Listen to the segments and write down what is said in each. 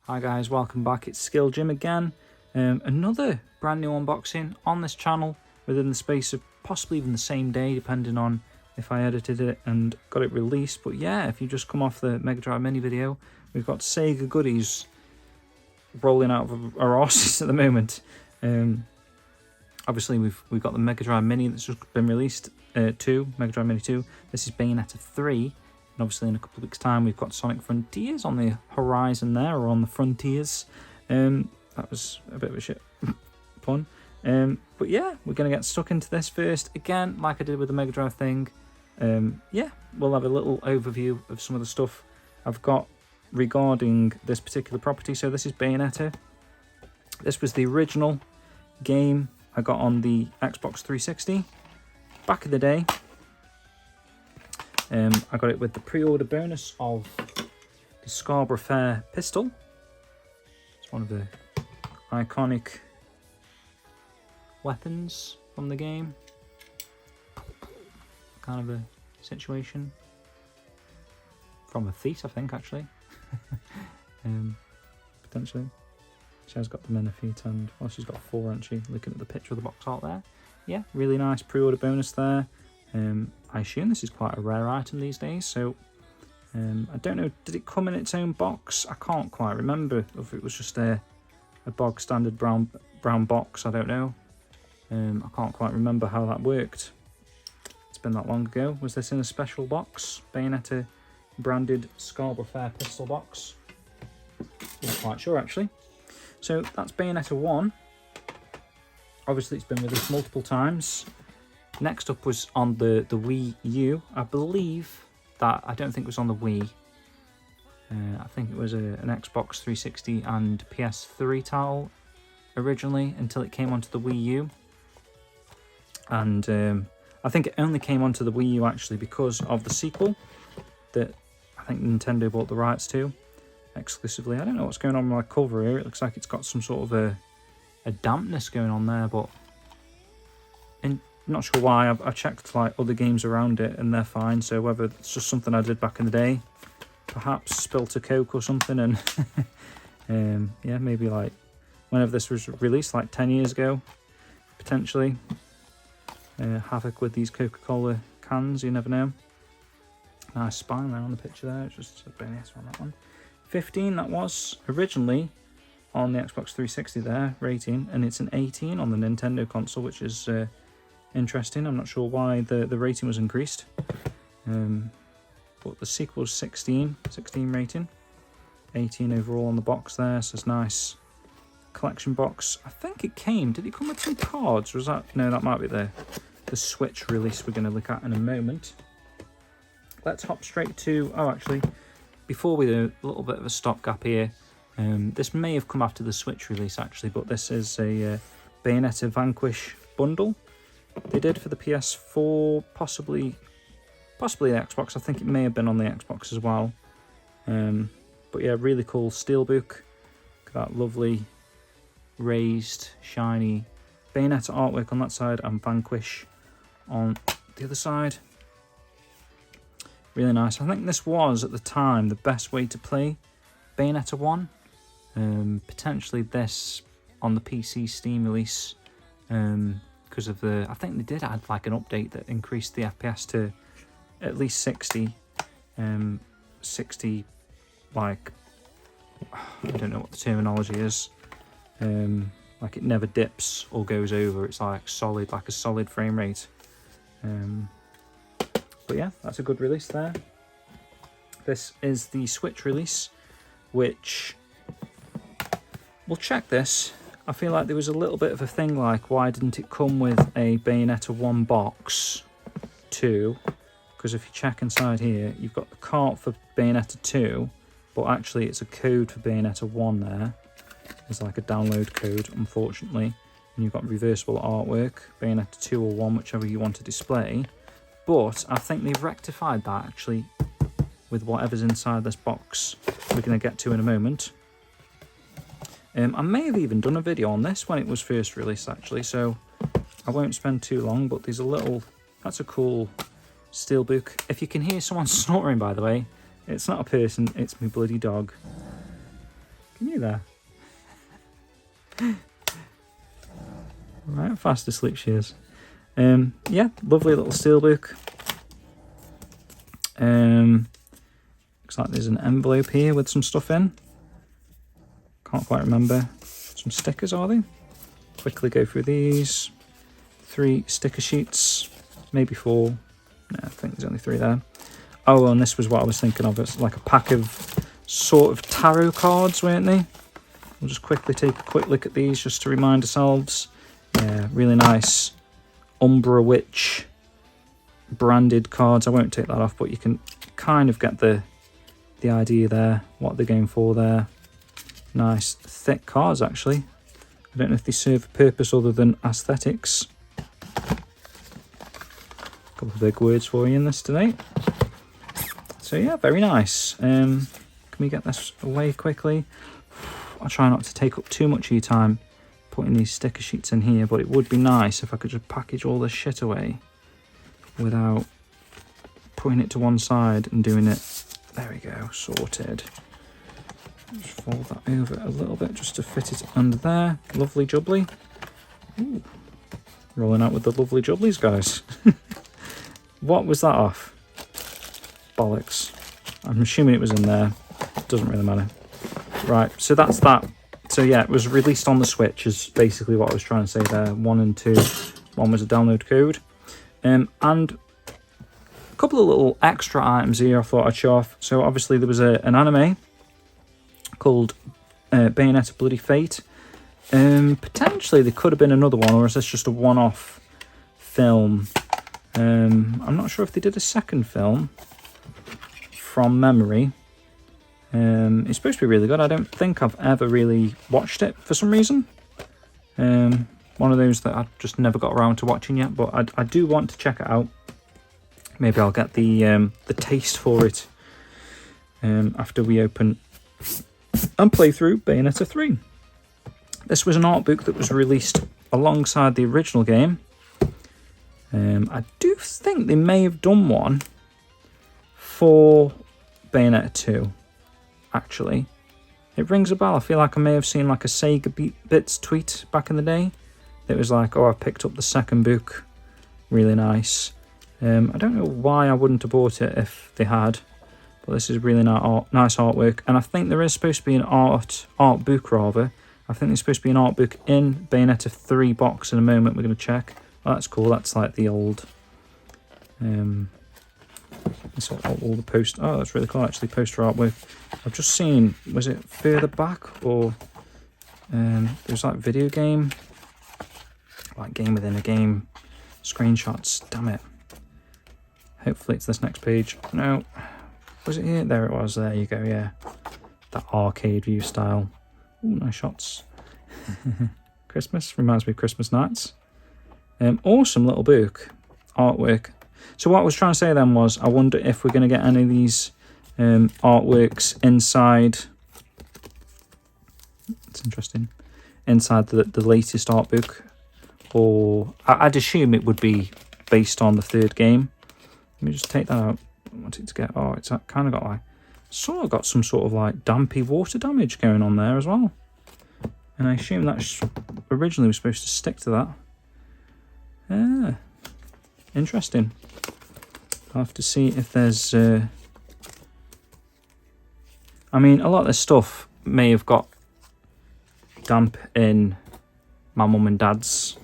Hi guys, welcome back. It's Skill Jim again. Another brand new unboxing on this channel within the space of possibly even the same day, depending on if I edited it and got it released. But yeah, if you just come off the Mega Drive Mini video, we've got SEGA goodies rolling out of our arses at the moment. Obviously we've got the Mega Drive Mini that's just been released, Mega Drive Mini 2. This is Bayonetta 3. And obviously in a couple of weeks' time, we've got Sonic Frontiers on the horizon there, or on the frontiers. That was a bit of a shit pun. But yeah, we're going to get stuck into this first. Again, like I did with the Mega Drive thing. Yeah, we'll have a little overview of some of the stuff I've got regarding this particular property. So this is Bayonetta. This was the original game I got on the Xbox 360 back in the day. I got it with the pre-order bonus of the Scarborough Fair pistol. It's one of the iconic weapons from the game. Kind of a situation. From a thief, I think, actually. Potentially. She has got them in her feet, and well, she's got 4, hasn't she? Looking at the picture of the box art there. Yeah, really nice pre-order bonus there. I assume this is quite a rare item these days, so I don't know, did it come in its own box? I can't quite remember if it was just a bog standard brown box, I don't know. I can't quite remember how that worked. It's been that long ago. Was this in a special box? Bayonetta branded Scarborough Fair pistol box? Not quite sure actually. So that's Bayonetta 1. Obviously it's been released multiple times. Next up was on the Wii U. I believe that, I don't think it was on the Wii. I think it was an Xbox 360 and PS3 title originally, until it came onto the Wii U. And I think it only came onto the Wii U actually because of the sequel that I think Nintendo bought the rights to exclusively. I don't know what's going on with my cover here. It looks like it's got some sort of a dampness going on there, but not sure why. I checked like other games around it and they're fine, so whether it's just something I did back in the day, perhaps spilt a Coke or something, and yeah, maybe like whenever this was released, like 10 years ago, potentially. Havoc with these Coca-Cola cans, you never know. Nice spine there on the picture there, it's just a bonus on that one. 15 that was originally on the Xbox 360 there, rating, and it's an 18 on the Nintendo console, which is interesting. I'm not sure why the rating was increased, but the sequel was 16 rating, 18 overall on the box there, so it's nice collection box. I think it came, did it come with some cards, or was that, no, that might be the Switch release we're going to look at in a moment. Let's hop straight to, oh actually, before we do, a little bit of a stopgap here. This may have come after the Switch release actually, but this is a Bayonetta Vanquish bundle they did for the PS4, possibly the Xbox. I think it may have been on the Xbox as well. But yeah, really cool steelbook. That lovely raised, shiny Bayonetta artwork on that side and Vanquish on the other side. Really nice. I think this was, at the time, the best way to play Bayonetta 1. Potentially this on the PC Steam release. Because of I think they did add like an update that increased the FPS to at least 60. 60, like, I don't know what the terminology is. Like it never dips or goes over. It's like solid, like a solid frame rate. But yeah, that's a good release there. This is the Switch release, which we'll check this. I feel like there was a little bit of a thing like, why didn't it come with a Bayonetta 1 box 2? Because if you check inside here, you've got the cart for Bayonetta 2, but actually it's a code for Bayonetta 1 there. There's like a download code, unfortunately. And you've got reversible artwork, Bayonetta 2 or 1, whichever you want to display. But I think they've rectified that actually with whatever's inside this box we're going to get to in a moment. I may have even done a video on this when it was first released actually, so I won't spend too long, but there's a little, that's a cool steelbook. If you can hear someone snoring, by the way, it's not a person, it's my bloody dog. Come here there. Right, fast asleep she is. Yeah, lovely little steelbook. Looks like there's an envelope here with some stuff in. Can't quite remember. Some stickers, are they? Quickly go through these. 3 sticker sheets, maybe 4. No, I think there's only 3 there. Oh, and this was what I was thinking of. It's like a pack of sort of tarot cards, weren't they? We'll just quickly take a quick look at these just to remind ourselves. Yeah, really nice Umbra Witch branded cards. I won't take that off, but you can kind of get the idea there, what they're going for there. Nice thick cards, actually. I don't know if they serve a purpose other than aesthetics. A couple of big words for you in this today. So yeah, very nice. Can we get this away quickly? I'll try not to take up too much of your time putting these sticker sheets in here, but it would be nice if I could just package all this shit away without putting it to one side and doing it. There we go, sorted. Just fold that over a little bit just to fit it under there. Lovely jubbly. Ooh. Rolling out with the lovely jubblies, guys. What was that off? Bollocks. I'm assuming it was in there. Doesn't really matter. Right, so that's that. So yeah, it was released on the Switch is basically what I was trying to say there. 1 and 2. 1 was a download code. And a couple of little extra items here I thought I'd show off. So obviously there was an anime called Bayonetta Bloody Fate. Potentially there could have been another one, or is this just a one-off film? I'm not sure if they did a second film from memory. It's supposed to be really good. I don't think I've ever really watched it for some reason. One of those that I just never got around to watching yet, but I do want to check it out. Maybe I'll get the taste for it after we open and play through Bayonetta 3. This was an art book that was released alongside the original game. I do think they may have done one for Bayonetta 2, actually. It rings a bell. I feel like I may have seen like a SEGA Bits tweet back in the day. It was like, oh, I picked up the second book. Really nice. I don't know why I wouldn't have bought it if they had. But this is really nice artwork. And I think there is supposed to be an art book, rather. I think there's supposed to be an art book in Bayonetta 3 box in a moment. We're going to check. Oh, that's cool. That's like the old... it's all the post. Oh, that's really cool, actually. Poster artwork. I've just seen... Was it further back? Or... there's like video game... Like game within a game. Screenshots. Damn it. Hopefully it's this next page. No. Was it here? There it was. There you go, yeah. That arcade view style. Ooh, nice shots. Christmas. Reminds me of Christmas nights. Awesome little book. Artwork. So what I was trying to say then was, I wonder if we're going to get any of these artworks inside... It's interesting. Inside the latest art book. Or... I'd assume it would be based on the third game. Let me just take that out. I want it to get... Oh, it's kind of got like... Sort of got some sort of like dampy water damage going on there as well. And I assume that originally was supposed to stick to that. Yeah. Interesting. I'll have to see if there's... I mean, a lot of this stuff may have got damp in my mum and dad's,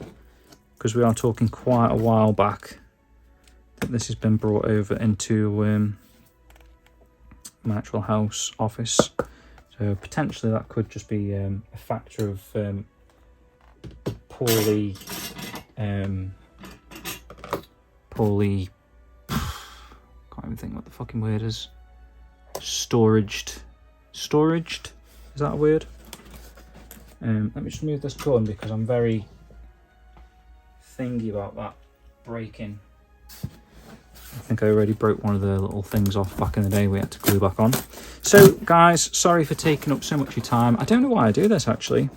because we are talking quite a while back that this has been brought over into my actual house office. So potentially that could just be a factor of poorly can't even think what the fucking word is. Storaged, is that a word? Let me just move this gun because I'm very thingy about that breaking. I think I already broke one of the little things off back in the day we had to glue back on. So guys, sorry for taking up so much of your time. I don't know why I do this actually.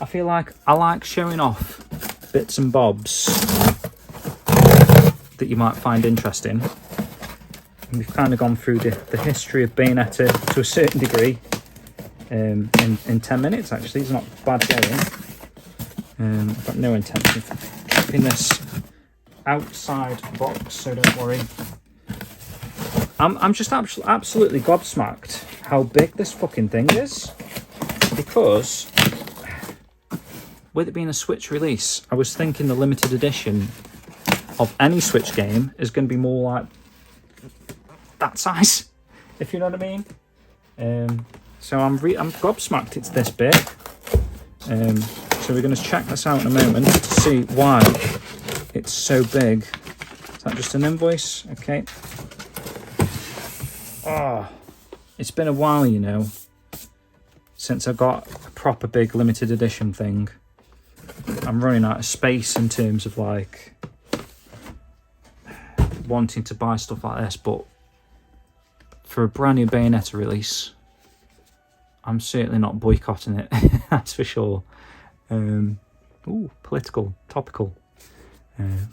I feel like I like showing off bits and bobs that you might find interesting. And we've kind of gone through the history of Bayonetta to a certain degree. in 10 minutes, actually. It's not bad going. I've got no intention of keeping this outside box, so don't worry. I'm just absolutely gobsmacked how big this fucking thing is, because with it being a Switch release, I was thinking the limited edition of any Switch game is going to be more like that size, if you know what I mean. So I'm gobsmacked it's this big. So we're going to check this out in a moment to see why it's so big. Is that just an invoice? Okay. Oh, it's been a while, you know, since I got a proper big limited edition thing. I'm running out of space in terms of like wanting to buy stuff like this, but for a brand new Bayonetta release, I'm certainly not boycotting it. That's for sure. Ooh, political, topical.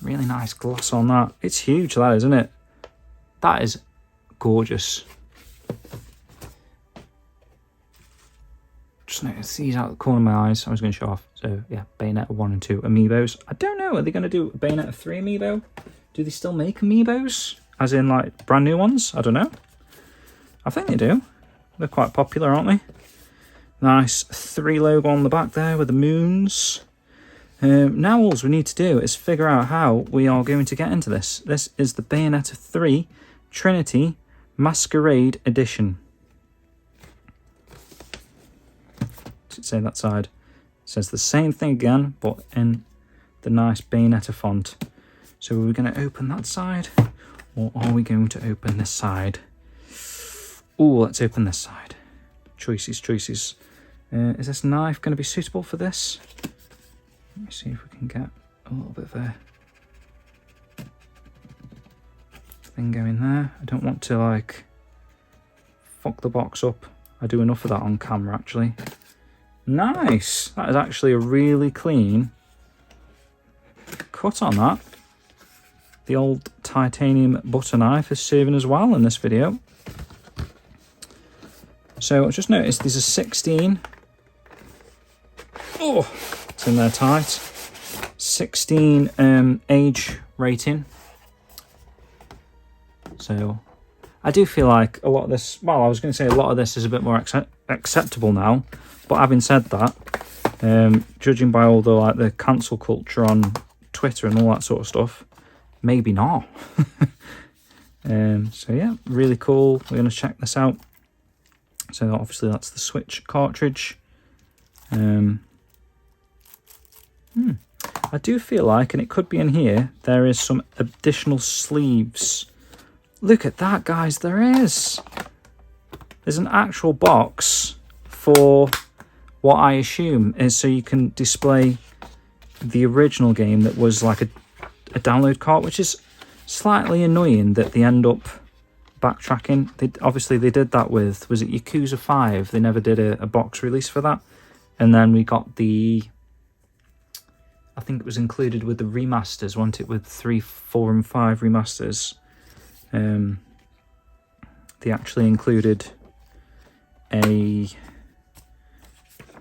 Really nice gloss on that. It's huge, that, isn't it? That is gorgeous. Just noticed these out the corner of my eyes. I was going to show off. So yeah, Bayonetta 1 and 2 amiibos. I don't know. Are they going to do Bayonetta 3 amiibo? Do they still make amiibos? As in like brand new ones? I don't know. I think they do. They're quite popular, aren't they? Nice 3 logo on the back there with the moons. Now all we need to do is figure out how we are going to get into this. This is the Bayonetta 3 Trinity Masquerade Edition. Does it say that side? It says the same thing again, but in the nice Bayonetta font. So are we going to open that side, or are we going to open this side? Oh, let's open this side. Choices, choices. Is this knife going to be suitable for this? Let me see if we can get a little bit of a thing going there. I don't want to like fuck the box up. I do enough of that on camera actually. Nice! That is actually a really clean cut on that. The old titanium butter knife is serving as well in this video. So I just noticed there's a 16. Oh, it's in there tight. 16 age rating. So I do feel like a lot of this, well, I was going to say a lot of this is a bit more acceptable now. But having said that, judging by all the like the cancel culture on Twitter and all that sort of stuff, maybe not. So yeah, really cool. We're going to check this out. So obviously that's the Switch cartridge. I do feel like, and it could be in here, there is some additional sleeves. Look at that, guys, there is. There's an actual box for what I assume is so you can display the original game that was like a download cart, which is slightly annoying that they end up backtracking. Obviously they did that with, was it Yakuza 5? They never did a box release for that. And then we got the, I think it was included with the remasters, wasn't it, with 3, 4 and 5 remasters. They actually included a,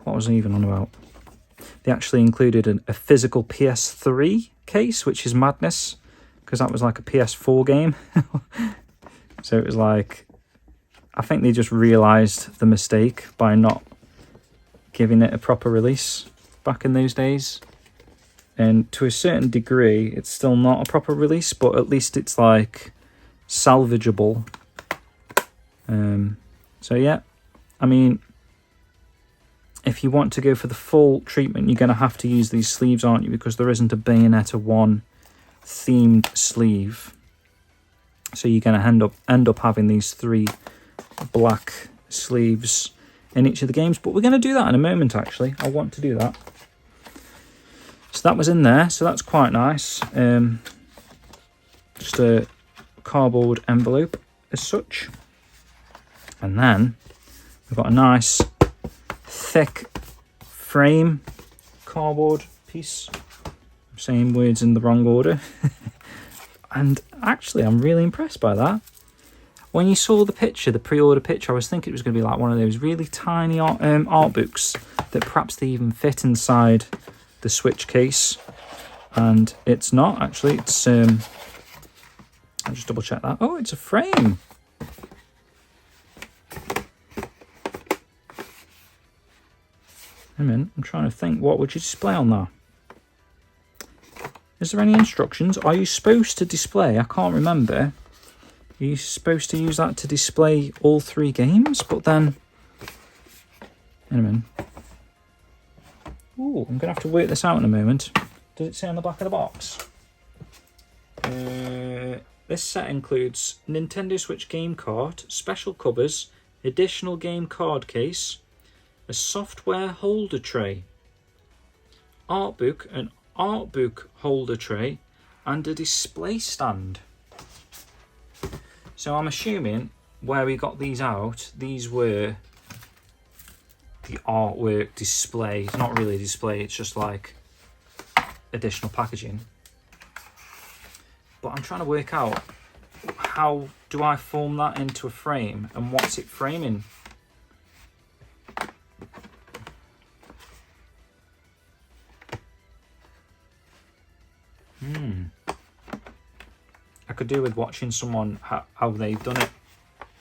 what was I even on about? They actually included a physical PS3 case, which is madness, because that was like a PS4 game. So it was like, I think they just realised the mistake by not giving it a proper release back in those days. And to a certain degree, it's still not a proper release, but at least it's like salvageable. So yeah, I mean, if you want to go for the full treatment, you're going to have to use these sleeves, aren't you? Because there isn't a Bayonetta 1 themed sleeve. So you're going to end up having these 3 black sleeves in each of the games. But we're going to do that in a moment, actually. I want to do that. So that was in there. So that's quite nice. Just a cardboard envelope as such. And then we've got a nice thick frame cardboard piece. I'm saying words in the wrong order. And actually, I'm really impressed by that. when you saw the picture, the pre-order picture, I was thinking it was going to be like one of those really tiny art books that perhaps they even fit inside the Switch case. And it's not, actually. It's, I'll just double check that. Oh, it's a frame. I'm trying to think, what would you display on that? Is there any instructions? Are you supposed to display? I can't remember. Are you supposed to use that to display all 3 games? But then, ooh, I'm going to have to work this out in a moment. Does it say on the back of the box? This set includes Nintendo Switch game cart, special covers, additional game card case, a software holder tray, art book, an art book holder tray, and a display stand. So I'm assuming where we got these out, these were the artwork display. It's not really a display, it's just like additional packaging. But I'm trying to work out, how do I form that into a frame and what's it framing? I could do with watching someone how they've done it.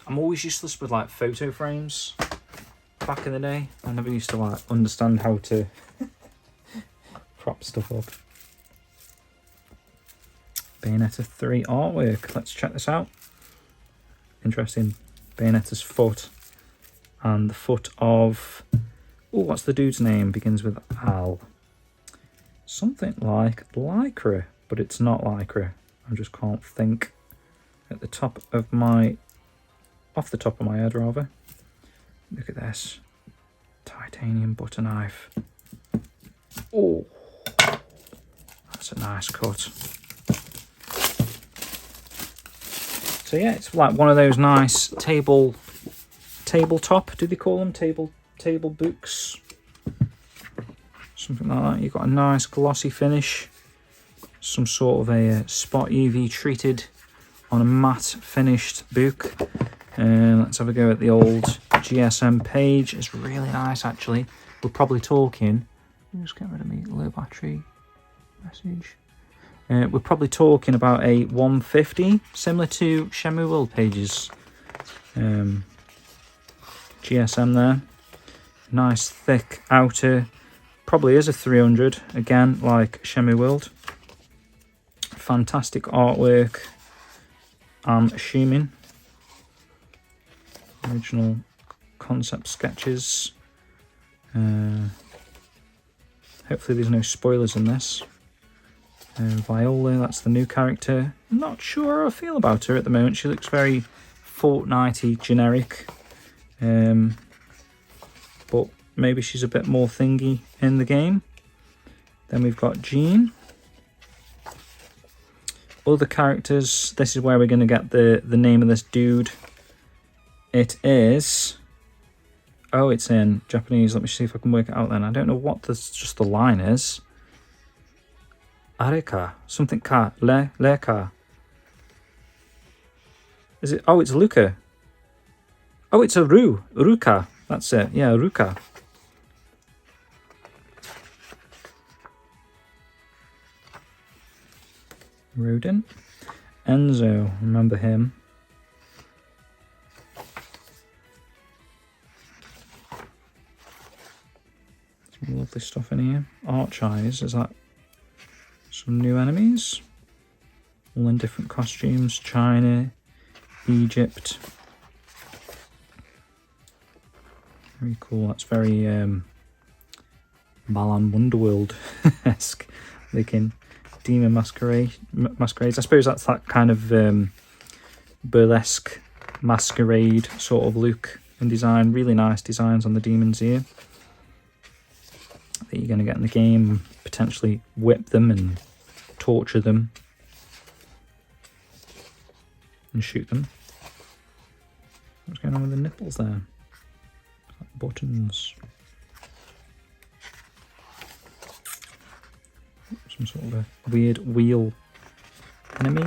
I'm always useless with like photo frames. Back in the day, I never used to like understand how to prop stuff up. Bayonetta 3 artwork. Let's check this out. Interesting. Bayonetta's foot and the foot of, oh, what's the dude's name? Begins with Al. Something like Lycra, but it's not Lycra. I just can't think off the top of my head rather. Look at this. Titanium butter knife. Oh, that's a nice cut. So yeah, it's like one of those nice tabletop, do they call them? Table books. Something like that. You've got a nice glossy finish. Some sort of a spot UV treated on a matte finished book. Let's have a go at the old GSM page. It's really nice actually. We're probably talking, just get rid of me low battery message. We're probably talking about a 150, similar to Shenmue World Pages. GSM there. Nice thick outer. Probably is a 300, again, like Shenmue World. Fantastic artwork, I'm assuming. Original concept sketches. Hopefully there's no spoilers in this. Viola, that's the new character. I'm not sure how I feel about her at the moment. She looks very Fortnite-y, generic. But maybe she's a bit more thingy in the game. Then we've got Jean. Other characters, this is where we're going to get the name of this dude. It is... oh, it's in Japanese. Let me see if I can work it out then. I don't know what just the line is. Areka. Something ka. Le-ka. Is it? Oh, it's Luca. Oh, it's a Ruka. That's it. Yeah, Ruka. Rodin. Enzo. Remember him. Some lovely stuff in here. Arch Eyes. Is that some new enemies? All in different costumes. China. Egypt. Very cool. That's very Balan Wonderworld-esque looking. Demon Masquerades. I suppose that's that kind of burlesque masquerade sort of look and design. Really nice designs on the demons here that you're going to get in the game. Potentially whip them and torture them and shoot them. What's going on with the nipples there? Buttons. Some sort of a weird wheel enemy.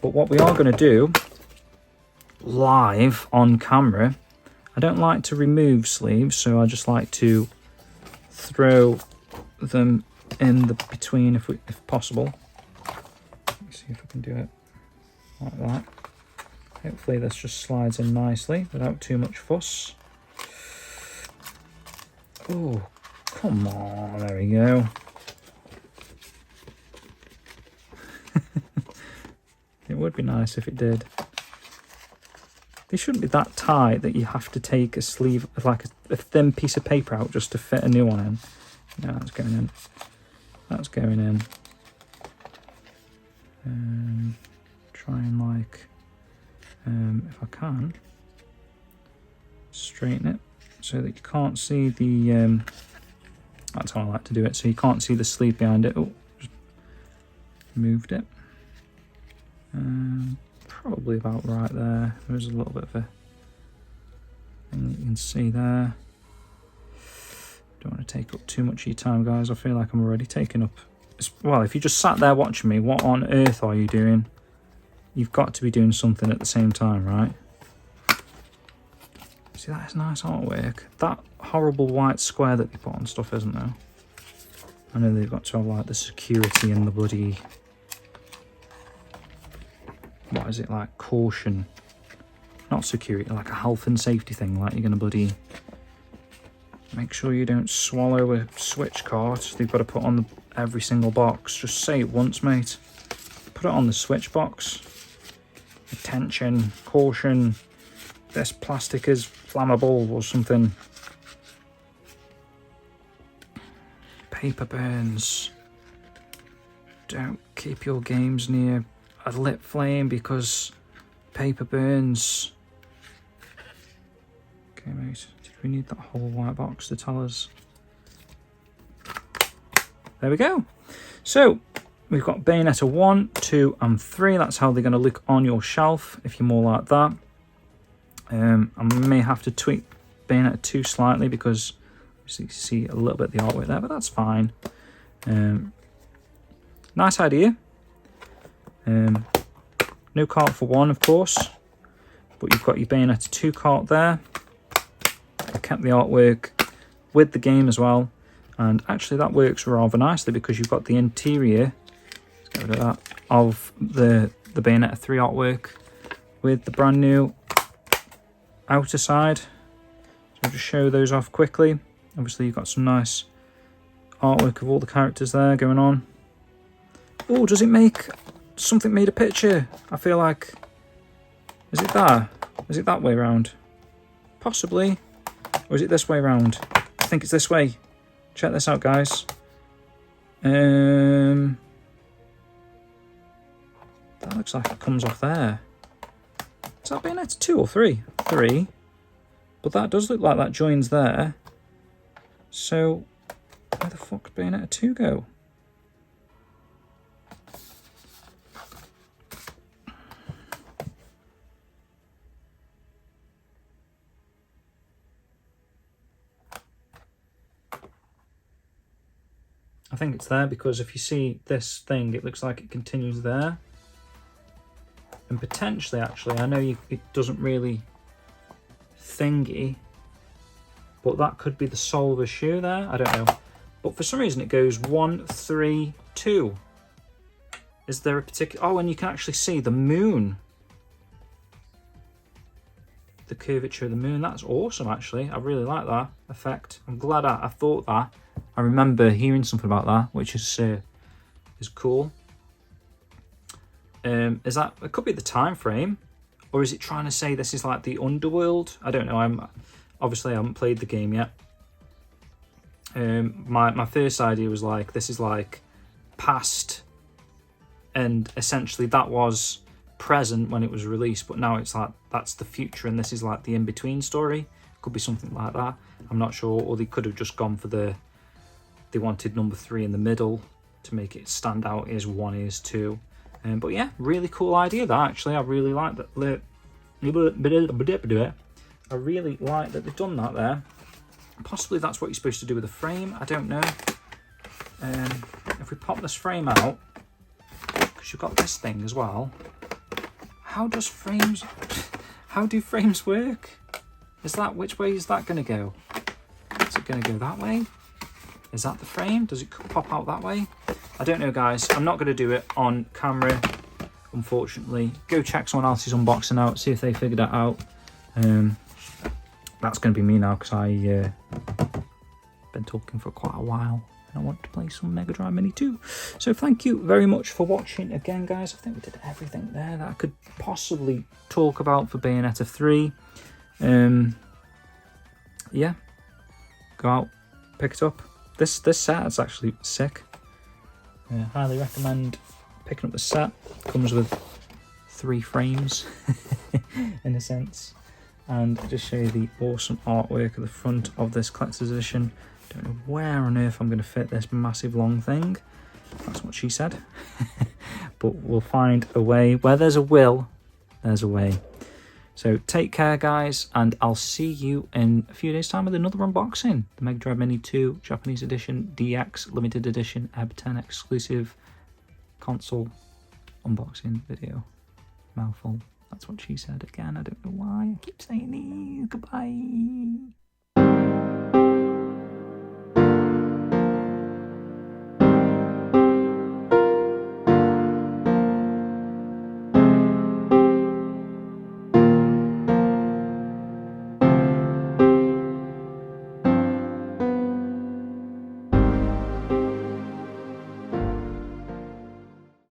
But what we are going to do live on camera, I don't like to remove sleeves, so I just like to throw them in the between if possible. Let's see if I can do it like that. Hopefully this just slides in nicely without too much fuss. Oh, come on, there we go. It would be nice if it did. They shouldn't be that tight that you have to take a sleeve of like a thin piece of paper out just to fit a new one in. No, that's going in. That's going in. Try and like, if I can, straighten it so that you can't see the, that's how I like to do it, so you can't see the sleeve behind it. Oh, just moved it. Probably about right there. There's a little bit of a thing that you can see there. Don't want to take up too much of your time, guys. I feel like I'm already taking up... Well, if you just sat there watching me, what on earth are you doing? You've got to be doing something at the same time, right? See, that is nice artwork. That horrible white square that they put on stuff, isn't there? I know they've got to have like the security and the bloody... What is it, like caution? Not security, like a health and safety thing, like you're going to bloody... Make sure you don't swallow a switch card. They've got to put on every single box. Just say it once, mate. Put it on the switch box. Attention, caution, this plastic is flammable or something. Paper burns. Don't keep your games near a lit flame because paper burns. Okay, mate. Did we need that whole white box to tell us? There we go. So we've got Bayonetta 1, 2 and 3. That's how they're going to look on your shelf if you're more like that. I may have to tweak Bayonetta 2 slightly because you see a little bit of the artwork there, but that's fine. Nice idea. No cart for 1, of course, but you've got your Bayonetta 2 cart there. I kept the artwork with the game as well, and actually that works rather nicely because you've got the interior, let's get rid of that, of the Bayonetta 3 artwork with the brand new outer side. So I'll just show those off quickly. Obviously you've got some nice artwork of all the characters there going on. Oh, does it make something made a picture? I feel like, is it there? Is it that way around? Possibly. Or is it this way around? I think it's this way. Check this out, guys. That looks like it comes off there. Is that Bayonetta 2 or 3? 3. But that does look like that joins there. So, where the fuck did Bayonetta 2 go? I think it's there because if you see this thing, it looks like it continues there. And potentially, actually, I know it doesn't really thingy, but that could be the sole of a shoe there. I don't know. But for some reason, it goes 1, 3, 2. Is there a particular... Oh, and you can actually see the moon. The curvature of the moon. That's awesome, actually. I really like that effect. I'm glad I thought that. I remember hearing something about that, which is cool. Is that, it could be the time frame, or is it trying to say this is like the underworld? I don't know. Obviously I haven't played the game yet. My first idea was like this is like past, and essentially that was present when it was released, but now it's like that's the future, and this is like the in-between story. Could be something like that. I'm not sure, or they could have just gone for they wanted number 3 in the middle to make it stand out as 1 is 2. But yeah, really cool idea that actually. I really like that. I really like that they've done that there. Possibly that's what you're supposed to do with the frame. I don't know. If we pop this frame out, because you've got this thing as well. how do frames work? Which way is that going to go? Is it going to go that way? Is that the frame? Does it pop out that way? I don't know, guys. I'm not going to do it on camera, unfortunately. Go check someone else's unboxing out, see if they figured that out. That's going to be me now, because I've been talking for quite a while. I want to play some Mega Drive Mini 2. So thank you very much for watching again, guys. I think we did everything there that I could possibly talk about for Bayonetta 3. Yeah, go out, pick it up. This set is actually sick. Highly recommend picking up the set. Comes with 3 frames in a sense. And just show you the awesome artwork at the front of this collector's edition. Don't know where on earth I'm going to fit this massive long thing. That's what she said. But we'll find a way. Where there's a will, there's a way. So take care, guys, and I'll see you in a few days' time with another unboxing. The Mega Drive Mini 2 Japanese Edition DX Limited Edition EB 10 exclusive console unboxing video. Mouthful. That's what she said again. I don't know why I keep saying these. Goodbye.